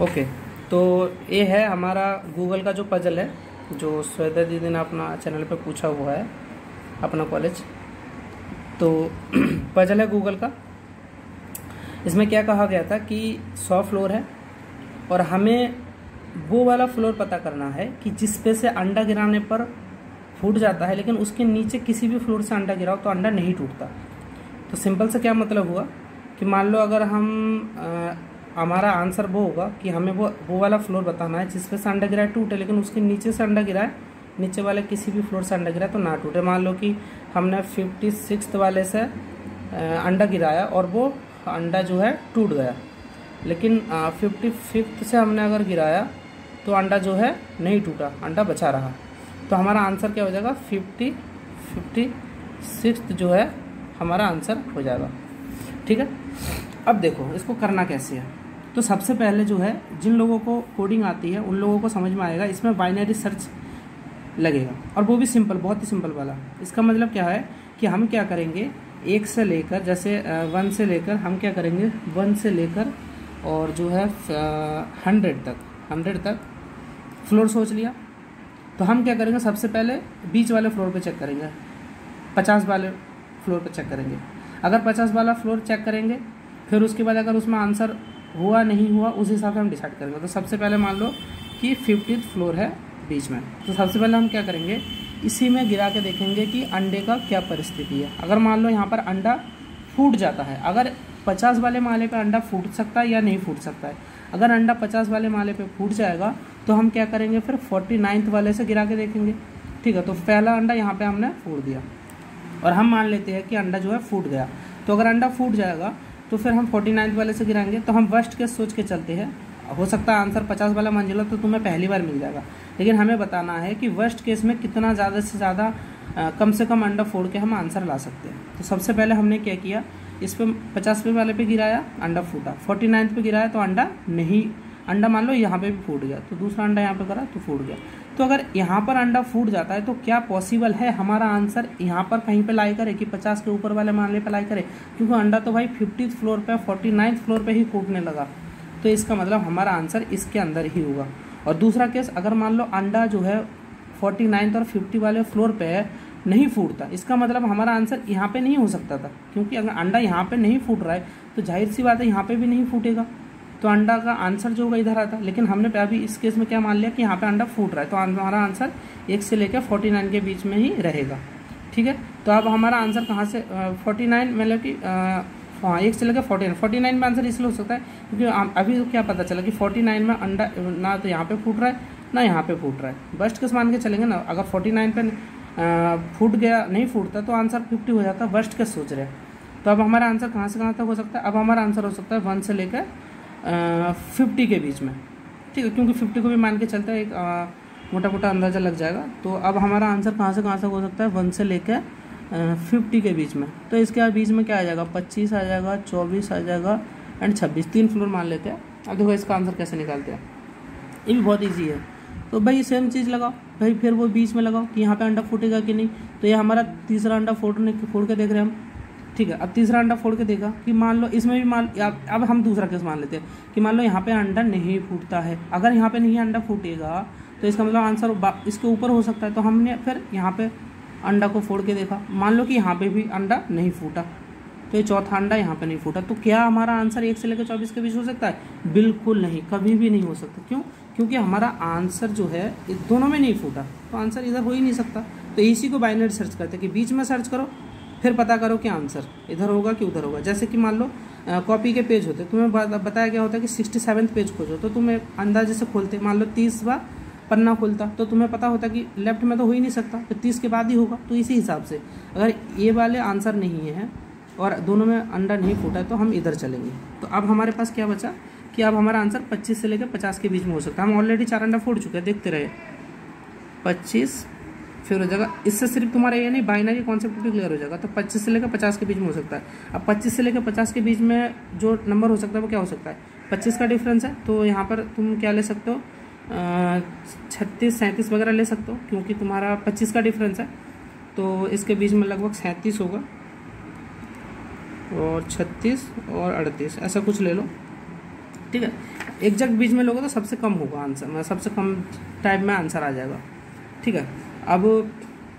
Okay, तो ये है हमारा गूगल का जो पजल है, जो श्वेता दीदी ने अपना चैनल पे पूछा हुआ है अपना कॉलेज। तो पजल है गूगल का। इसमें क्या कहा गया था कि 100 फ्लोर है और हमें वो वाला फ्लोर पता करना है कि जिस पे से अंडा गिराने पर फूट जाता है, लेकिन उसके नीचे किसी भी फ्लोर से अंडा गिराओ तो अंडा नहीं टूटता। तो सिंपल से क्या मतलब हुआ कि मान लो अगर हम हमारा आंसर वो होगा कि हमें वो वाला फ्लोर बताना है जिस पे से अंडा गिराए टूटे, लेकिन उसके नीचे से अंडा गिराए, नीचे वाले किसी भी फ्लोर से अंडा गिराए तो ना टूटे। मान लो कि हमने 56 वाले से अंडा गिराया और वो अंडा जो है टूट गया, लेकिन 55 से हमने अगर गिराया तो अंडा जो है नहीं टूटा, अंडा बचा रहा। तो हमारा आंसर क्या हो जाएगा, 56 जो है हमारा आंसर हो जाएगा। ठीक है, अब देखो इसको करना कैसे है। तो सबसे पहले जो है, जिन लोगों को कोडिंग आती है उन लोगों को समझ में आएगा, इसमें बाइनरी सर्च लगेगा और वो भी सिंपल, बहुत ही सिंपल वाला। इसका मतलब क्या है कि हम क्या करेंगे, 1 से लेकर, जैसे 1 से लेकर हम क्या करेंगे, 1 से लेकर और जो है 100 तक फ्लोर सोच लिया। तो हम क्या करेंगे, सबसे पहले बीच वाले फ्लोर पे चेक करेंगे, 50 वाले फ्लोर पे चेक करेंगे। अगर 50 वाला फ्लोर चेक करेंगे, फिर उसके बाद अगर उसमें आंसर हुआ नहीं हुआ उस हिसाब से हम डिसाइड करेंगे। तो सबसे पहले मान लो कि 50th फ्लोर है बीच में, तो सबसे पहले हम क्या करेंगे, इसी में गिरा के देखेंगे कि अंडे का क्या परिस्थिति है। अगर मान लो यहाँ पर अंडा फूट जाता है, अगर 50 वाले माले पे अंडा फूट सकता है या नहीं फूट सकता है। अगर अंडा 50 वाले माले पे फूट जाएगा तो हम क्या करेंगे, फिर 49th वाले से गिरा के देखेंगे। ठीक है, तो पहला अंडा यहाँ पे हमने फूट दिया और हम मान लेते हैं कि अंडा जो है फूट गया। तो अगर अंडा फूट जाएगा तो फिर हम 49th वाले से गिराएंगे। तो हम वर्स्ट केस सोच के चलते हैं, हो सकता है आंसर 50 वाला मान लो तो तुम्हें पहली बार मिल जाएगा, लेकिन हमें बताना है कि वर्स्ट केस में कितना ज़्यादा से ज़्यादा कम से कम अंडा फोड़ के हम आंसर ला सकते हैं। तो सबसे पहले हमने क्या किया, इस पर 50 वाले पे गिराया, अंडा फूटा। 49th पे गिराया तो अंडा मान लो यहाँ पे भी फूट गया, तो दूसरा अंडा यहाँ पे करा तो फूट गया। तो अगर यहाँ पर अंडा फूट जाता है तो क्या पॉसिबल है हमारा आंसर यहाँ पर कहीं पे लाई करे कि 50 के ऊपर वाले मामले पे लाई करे, क्योंकि अंडा तो भाई 50th फ्लोर पे 49th फ्लोर पे ही फूटने लगा। तो इसका मतलब हमारा आंसर इसके अंदर ही होगा। और दूसरा केस, अगर मान लो अंडा जो है 49th और 50 वाले फ्लोर पे है, नहीं फूटता, इसका मतलब हमारा आंसर यहाँ पे नहीं हो सकता था, क्योंकि अगर अंडा यहाँ पे नहीं फूट रहा है तो जाहिर सी बात है यहाँ पे भी नहीं फूटेगा, तो अंडा का आंसर जो होगा इधर आता। लेकिन हमने अभी इस केस में क्या मान लिया कि यहाँ पे अंडा फूट रहा है, तो हमारा आंसर 1 से लेकर 49 के बीच में ही रहेगा। ठीक है, तो अब हमारा आंसर कहाँ से 49 मतलब कि हाँ 1 से लेकर 49 में आंसर इसलिए हो सकता है क्योंकि अभी तो क्या पता चला कि 49 में अंडा ना तो यहाँ पे फूट रहा है ना यहाँ पे फूट रहा है। वर्स्ट केस मान के चलेंगे ना, अगर 49 पे फूट गया, नहीं फूटता तो आंसर 50 हो जाता। वर्स्ट केस सोच रहे हैं, तो अब हमारा आंसर कहाँ से कहाँ तक हो सकता है, अब हमारा आंसर हो सकता है 1 से लेकर 50 के बीच में। ठीक है, क्योंकि 50 को भी मान के चलता है, एक मोटा मोटा अंदाज़ा लग जाएगा। तो अब हमारा आंसर कहाँ से कहाँ तक हो सकता है, 1 से लेकर 50 के बीच में। तो इसके बीच में क्या आ जाएगा, 25 आ जाएगा, 24 आ जाएगा एंड 26, 3 फ्लोर मान लेते हैं। अब देखो इसका आंसर कैसे निकालते हैं, ये भी बहुत ईजी है। तो भाई सेम चीज़ लगाओ भाई, फिर वो बीच में लगाओ कि यहाँ पे अंडा फूटेगा कि नहीं। तो ये हमारा तीसरा अंडा फोड़ के देख रहे हैं हम। ठीक है, अब तीसरा अंडा फोड़ के देखा कि मान लो इसमें भी अब हम दूसरा केस मान लेते हैं कि मान लो यहाँ पे अंडा नहीं फूटता है। अगर यहाँ पे नहीं अंडा फूटेगा तो इसका मतलब आंसर इसके ऊपर हो सकता है। तो हमने फिर यहाँ पे अंडा को फोड़ के देखा, मान लो कि यहाँ पे भी अंडा नहीं फूटा, तो ये चौथा अंडा यहाँ पे नहीं फूटा। तो क्या हमारा आंसर 1 से लेकर 24 के बीच हो सकता है? बिल्कुल नहीं, कभी भी नहीं हो सकता। क्यों? क्योंकि हमारा आंसर जो है दोनों में नहीं फूटा, तो आंसर इधर हो ही नहीं सकता। तो इसी को बाइनरी सर्च करते कि बीच में सर्च करो, फिर पता करो कि आंसर इधर होगा कि उधर होगा। जैसे कि मान लो कॉपी के पेज होते, तुम्हें बताया गया होता है कि 67 पेज खोजो, तो तुम्हें अंदाजे से खोलते, मान लो 30वां पन्ना खोलता, तो तुम्हें पता होता कि लेफ्ट में तो हो ही नहीं सकता, तो 30 के बाद ही होगा। तो इसी हिसाब से अगर ये वाले आंसर नहीं है और दोनों में अंडा नहीं फूटा है तो हम इधर चलेंगे। तो अब हमारे पास क्या बचा कि अब हमारा आंसर 25 से लेकर 50 के बीच में हो सकता है। हम ऑलरेडी 4 अंडा फोड़ चुके हैं, देखते रहे। 25 फिर हो जाएगा, इससे सिर्फ तुम्हारा ये नहीं बाइनरी कॉन्सेप्ट भी क्लियर हो जाएगा। तो 25 से लेकर 50 के बीच में हो सकता है। अब 25 से लेकर 50 के बीच में जो नंबर हो सकता है वो क्या हो सकता है, 25 का डिफरेंस है। तो यहाँ पर तुम क्या ले सकते हो, 36 37 वगैरह ले सकते हो, क्योंकि तुम्हारा 25 का डिफरेंस है। तो इसके बीच में लगभग 37 होगा और 36 और 38 ऐसा कुछ ले लो। ठीक है, एग्जैक्ट बीच में लोगे तो सबसे कम होगा आंसर, मतलब सबसे कम टाइप में आंसर आ जाएगा। ठीक है, अब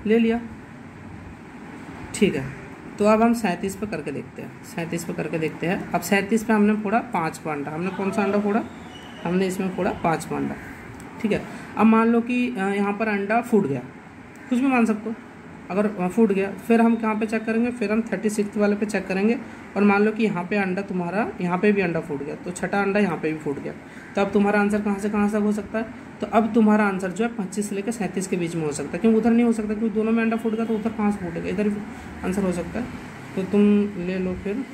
ले लिया। ठीक है, तो अब हम 37 पे करके देखते हैं। 37 पे करके देखते हैं। अब 37 पे हमने फोड़ा 5 का अंडा। हमने कौन सा अंडा फोड़ा? हमने इसमें फोड़ा 5 का अंडा। ठीक है, अब मान लो कि यहाँ पर अंडा फूट गया, कुछ भी मान सकते हो। अगर फूट गया फिर हम कहाँ पे चेक करेंगे? फिर हम 36 वाले पे चेक करेंगे। और मान लो कि यहाँ पे अंडा तुम्हारा, यहाँ पे भी अंडा फूट गया, तो छठा अंडा यहाँ पे भी फूट गया। तो अब तुम्हारा आंसर कहाँ से कहाँ तक हो सकता है? तो अब तुम्हारा आंसर जो है 25 से लेकर 37 के बीच में हो सकता है। क्योंकि उधर नहीं हो सकता, क्योंकि दोनों में अंडा फूट गया, तो उधर कहाँ से फूटेगा? इधर भी आंसर हो सकता है। तो तुम ले लो फिर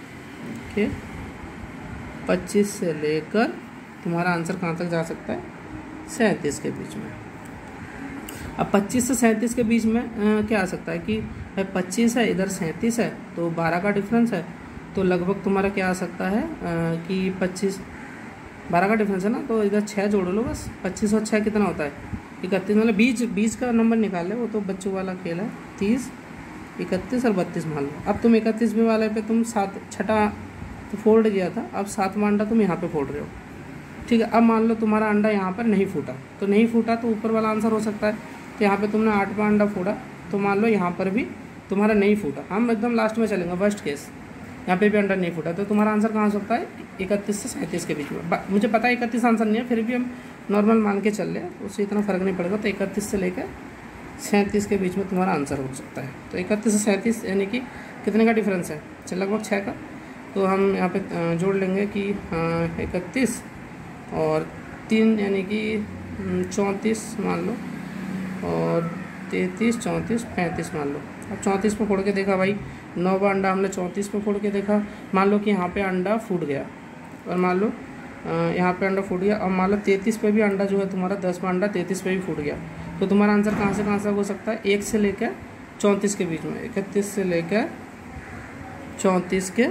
कि 25 से लेकर तुम्हारा आंसर कहाँ तक जा सकता है? 37 के बीच में। अब 25 से 37 के बीच में क्या आ सकता है कि 25 है, इधर 37 है, तो 12 का डिफरेंस है। तो लगभग तुम्हारा क्या आ सकता है कि 12 का डिफरेंस है ना, तो इधर 6 जोड़ लो बस। 25 और 6 कितना होता है? 31। मतलब बीच का नंबर निकाल ले, वो तो बच्चों वाला खेल है। 30, 31 और 32 मान लो। अब तुम 31वें वाले पे तुम 7 छठा तो फोल्ड गया था, अब 7वां अंडा तुम यहाँ पे फोड़ रहे हो। ठीक है, अब मान लो तुम्हारा अंडा यहाँ पर नहीं फूटा, तो नहीं फूटा तो ऊपर वाला आंसर हो सकता है। तो यहाँ पे तुमने 8वां अंडा फोड़ा, तो मान लो यहाँ पर भी तुम्हारा नहीं फूटा। हम एकदम लास्ट में चलेंगे, वर्स्ट केस, यहाँ पे भी अंडा नहीं फूटा, तो तुम्हारा आंसर कहाँ हो सकता है? 31 से 37 के बीच में। मुझे पता है 31 आंसर नहीं है, फिर भी हम नॉर्मल मान के चल रहे, उससे इतना फर्क नहीं पड़ेगा। तो 31 से लेकर 37 के बीच में तुम्हारा आंसर हो सकता है। तो 31 से 37 यानी कि कितने का डिफरेंस है? लगभग 6 का। तो हम यहाँ पे जोड़ लेंगे कि 31 और 3 यानी कि 34 मान लो, और 33, 34, 35 मान लो। अब 34 पे फोड़ के देखा भाई, 9वां अंडा हमने 34 पे फोड़ के देखा। मान लो कि यहाँ पे अंडा फूट गया, और मान लो यहाँ पे अंडा फूट गया, और मान लो 33 पे भी अंडा जो है तुम्हारा 10वां अंडा 33 पे भी फूट गया। तो तुम्हारा आंसर कहाँ से कहाँ तक हो सकता है? 1 से लेकर 34 के बीच में। 31 से लेकर 34 के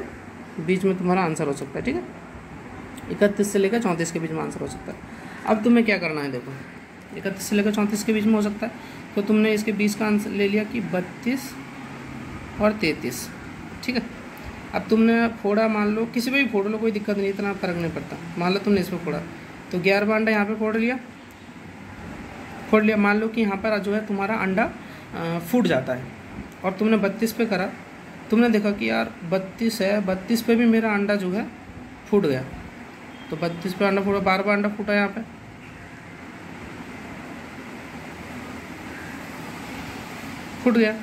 बीच में तुम्हारा आंसर हो सकता है। ठीक है, 31 से लेकर 34 के बीच में आंसर हो सकता है। अब तुम्हें क्या करना है? देखो, 31 से लेकर 34 के बीच में हो सकता है, तो तुमने इसके 20 का आंसर ले लिया कि 32 और 33। ठीक है, अब तुमने फोड़ा, मान लो किसी में भी फोड़ लो, कोई दिक्कत नहीं, इतना फर्क नहीं पड़ता। मान लो तुमने इसमें फोड़ा, तो 11वां अंडा यहाँ पे फोड़ लिया। मान लो कि यहाँ पर जो है तुम्हारा अंडा फूट जाता है, और तुमने 32 पे करा, तुमने देखा कि यार 32 है, 32 पे भी मेरा अंडा जो है फूट गया। तो 32 पे अंडा फूटा, 12वां अंडा फूटा, यहाँ पे फूट गया।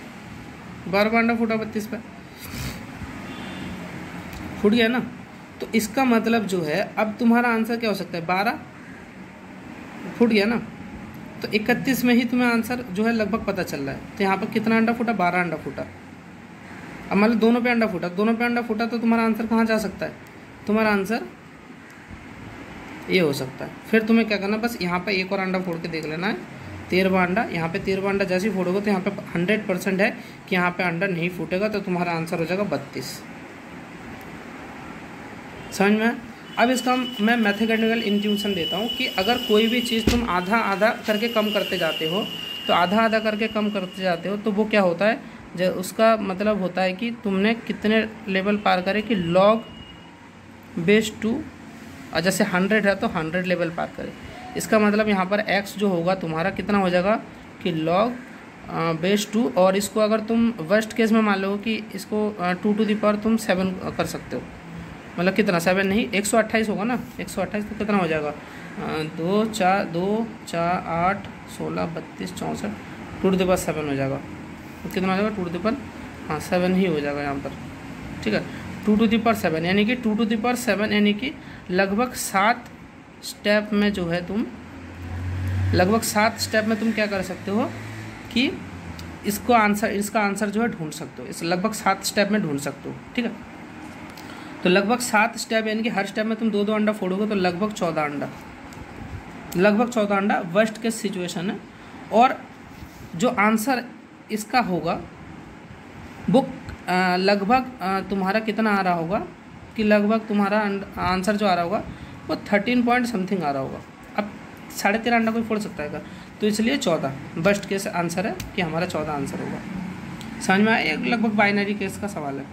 12वां अंडा फूटा, 32 पे फूट गया ना। तो इसका मतलब जो है अब तुम्हारा आंसर क्या हो सकता है? 12 फूट गया ना, तो 31 में ही तुम्हें आंसर जो है लगभग पता चल रहा है। तो यहाँ पर कितना अंडा फूटा? 12 अंडा फूटा। अब मान लो दोनों पे अंडा फूटा, दोनों पे अंडा फूटा, तो तुम्हारा आंसर कहाँ जा सकता है? तुम्हारा आंसर ये हो सकता है। फिर तुम्हें क्या करना, बस यहाँ पे एक और अंडा फोड़ के देख लेना है, 13वां अंडा। यहाँ पे 13वां अंडा जैसे ही फोड़ोगे तो यहाँ पे 100% है कि यहाँ पे अंडा नहीं फूटेगा, तो तुम्हारा आंसर हो जाएगा 32। समझ में? अब इसका मैं मैथमेटिकल इंट्यूशन देता हूँ कि अगर कोई भी चीज़ तुम आधा आधा करके कम करते जाते हो, तो आधा आधा करके कम करते जाते हो, तो वो क्या होता है, जो उसका मतलब होता है कि तुमने कितने लेवल पार करे, कि log बेस 2, और जैसे 100 है तो 100 लेवल पार करे। इसका मतलब यहाँ पर x जो होगा तुम्हारा कितना हो जाएगा कि log बेस 2, और इसको अगर तुम वर्स्ट केस में मान लो कि इसको 2 टू द पावर तुम 7 कर सकते हो, मतलब कितना 7 नहीं 128 होगा ना। 128 तो कितना हो जाएगा? 2 4 8 16 32 64 2 टू द पावर 7 हो जाएगा। तो कितना हो जाएगा? 2 टू द पावर 7 ही हो जाएगा यहाँ पर। ठीक है, 2 टू द पावर 7 यानी कि 2 टू द पावर 7 यानी कि लगभग 7 स्टेप में जो है तुम क्या कर सकते हो कि इसका आंसर जो है ढूंढ सकते हो। इस लगभग 7 स्टेप में ढूंढ सकते हो। ठीक है, तो लगभग 7 स्टेप यानी कि हर स्टेप में तुम 2 अंडा फोड़ोगे, तो लगभग 14 अंडा वर्स्ट केस सिचुएशन है। और जो आंसर इसका होगा वो लगभग तुम्हारा कितना आ रहा होगा कि लगभग तुम्हारा आंसर जो आ रहा होगा वो 13 पॉइंट समथिंग आ रहा होगा। अब 13.5 अंडा कोई फोड़ सकता है, तो इसलिए 14 बेस्ट केस आंसर है कि हमारा 14 आंसर होगा। समझ में आया? एक लगभग बाइनरी केस का सवाल है।